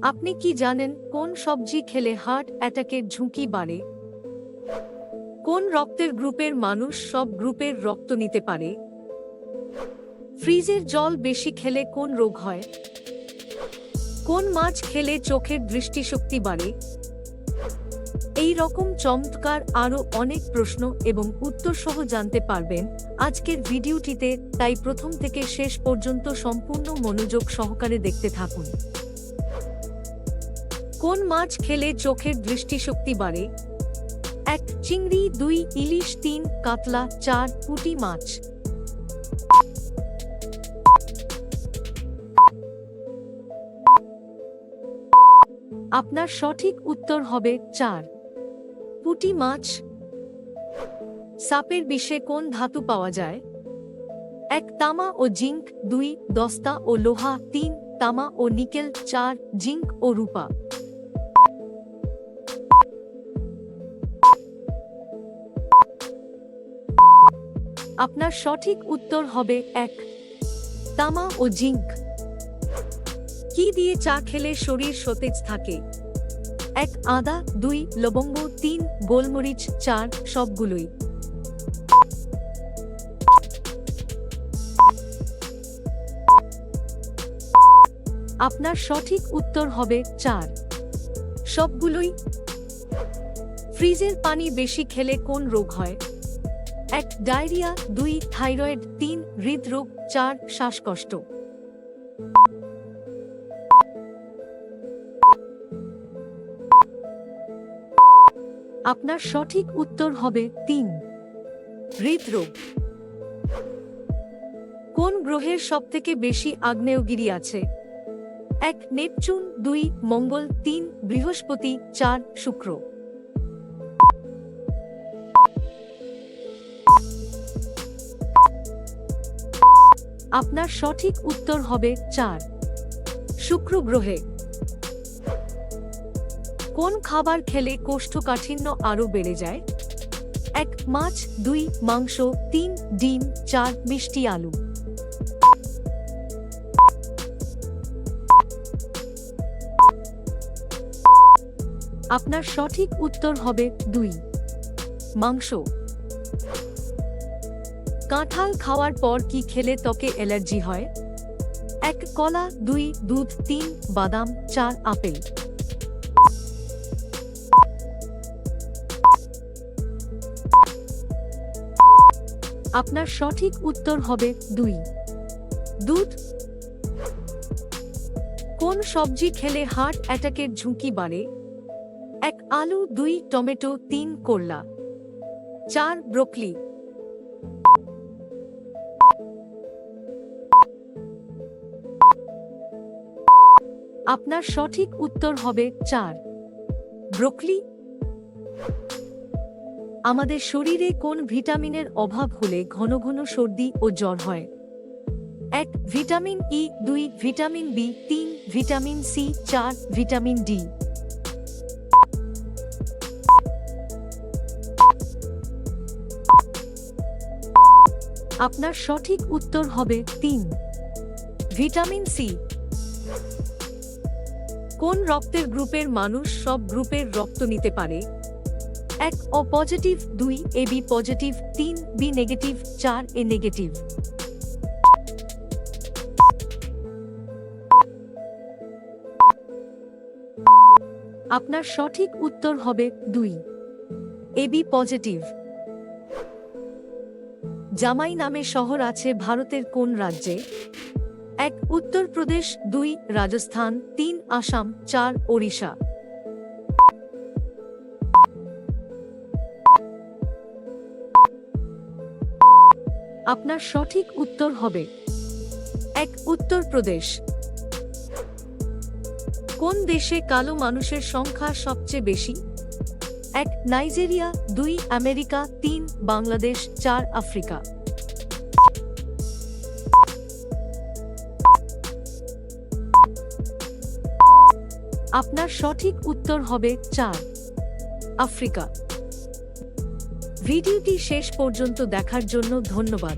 আপনি কি জানেন কোন সবজি খেলে হার্ট অ্যাটাকের ঝুঁকি বাড়ে? কোন রক্তের গ্রুপের মানুষ সব গ্রুপের রক্ত নিতে পারে? ফ্রিজের জল বেশি খেলে কোন রোগ হয়? কোন মাছ খেলে চোখের দৃষ্টিশক্তি বাড়ে? এই রকম চমৎকার আরও অনেক প্রশ্ন এবং উত্তর সহ জানতে পারবেন আজকের ভিডিওটিতে, তাই প্রথম থেকে শেষ পর্যন্ত সম্পূর্ণ মনোযোগ সহকারে দেখতে থাকুন। কোন মাছ খেলে চোখের দৃষ্টিশক্তি বাড়ে? 1. চিংড়ি, 2. ইলিশ, 3. কাতলা, 4. পুঁটি মাছ। আপনার সঠিক উত্তর হবে 4. পুঁটি মাছ। সাপের বিষে কোন ধাতু পাওয়া যায়? 1. তামা ও জিঙ্ক, 2. দস্তা ও লোহা, 3. তামা ও নিকেল, 4. জিঙ্ক ও রূপা। আপনার সঠিক উত্তর হবে 1. তামা ও জিঙ্ক। কি দিয়ে চা খেলে শরীর সতেজ থাকে? 1. আদা, 2. লবঙ্গ, 3. গোলমরিচ, 4. সবগুলোই। আপনার সঠিক উত্তর হবে 4. সবগুলোই। ফ্রিজের পানি বেশি খেলে কোন রোগ হয়? 1. ডায়রিয়া, 2. থাইরয়েড, 3. হৃদরোগ, 4. শ্বাসকষ্ট। আপনার সঠিক উত্তর হবে 3. হৃদরোগ। কোন গ্রহের সবথেকে বেশি আগ্নেয়গিরি আছে? 1. নেপচুন, 2. মঙ্গল, 3. বৃহস্পতি, 4. শুক্র। আপনার সঠিক উত্তর হবে 4. শুক্র গ্রহে। কোন খাবার খেলে কোষ্ঠকাঠিন্য আরও বেড়ে যায়? 1. মাছ, 2. মাংস, 3. ডিম, 4. মিষ্টি আলু। আপনার সঠিক উত্তর হবে 2. মাংস। কাঁঠাল খাওয়ার পর কি খেলে ত্বকে অ্যালার্জি হয়? 1. কলা, 2. দুধ, 3. বাদাম, 4. আপেল। আপনার সঠিক উত্তর হবে 2. দুধ। কোন সবজি খেলে হার্ট অ্যাটাকের ঝুঁকি বাড়ে? 1. আলু, 2. টমেটো, 3. করলা, 4. ব্রোকলি। আপনার সঠিক উত্তর হবে 4. ব্রোকলি। আমাদের শরীরে কোন ভিটামিনের অভাব হলে ঘন ঘন সর্দি ও জ্বর হয়? 1. Vitamin E, 2. Vitamin B, 3. Vitamin C, 4. Vitamin D. আপনার সঠিক উত্তর হবে 3. Vitamin C. কোন রক্তের গ্রুপের মানুষ সব গ্রুপের রক্ত নিতে পারে? 1. O positive, 2. A B positive, 3. B negative, 4. A negative. আপনার সঠিক উত্তর হবে 2. A B positive. জামাই নামে শহর আছে ভারতের কোন রাজ্যে? 1. উত্তরপ্রদেশ, 2. রাজস্থান, 3. আসাম, 4. ওড়িশা। আপনার সঠিক উত্তর হবে 1. উত্তরপ্রদেশ। কোন দেশে কালো মানুষের সংখ্যা সবচেয়ে বেশি? 1. নাইজেরিয়া, 2. আমেরিকা, 3. বাংলাদেশ, 4. আফ্রিকা। আপনার সঠিক উত্তর হবে 4. আফ্রিকা। ভিডিওটি শেষ পর্যন্ত দেখার জন্য ধন্যবাদ।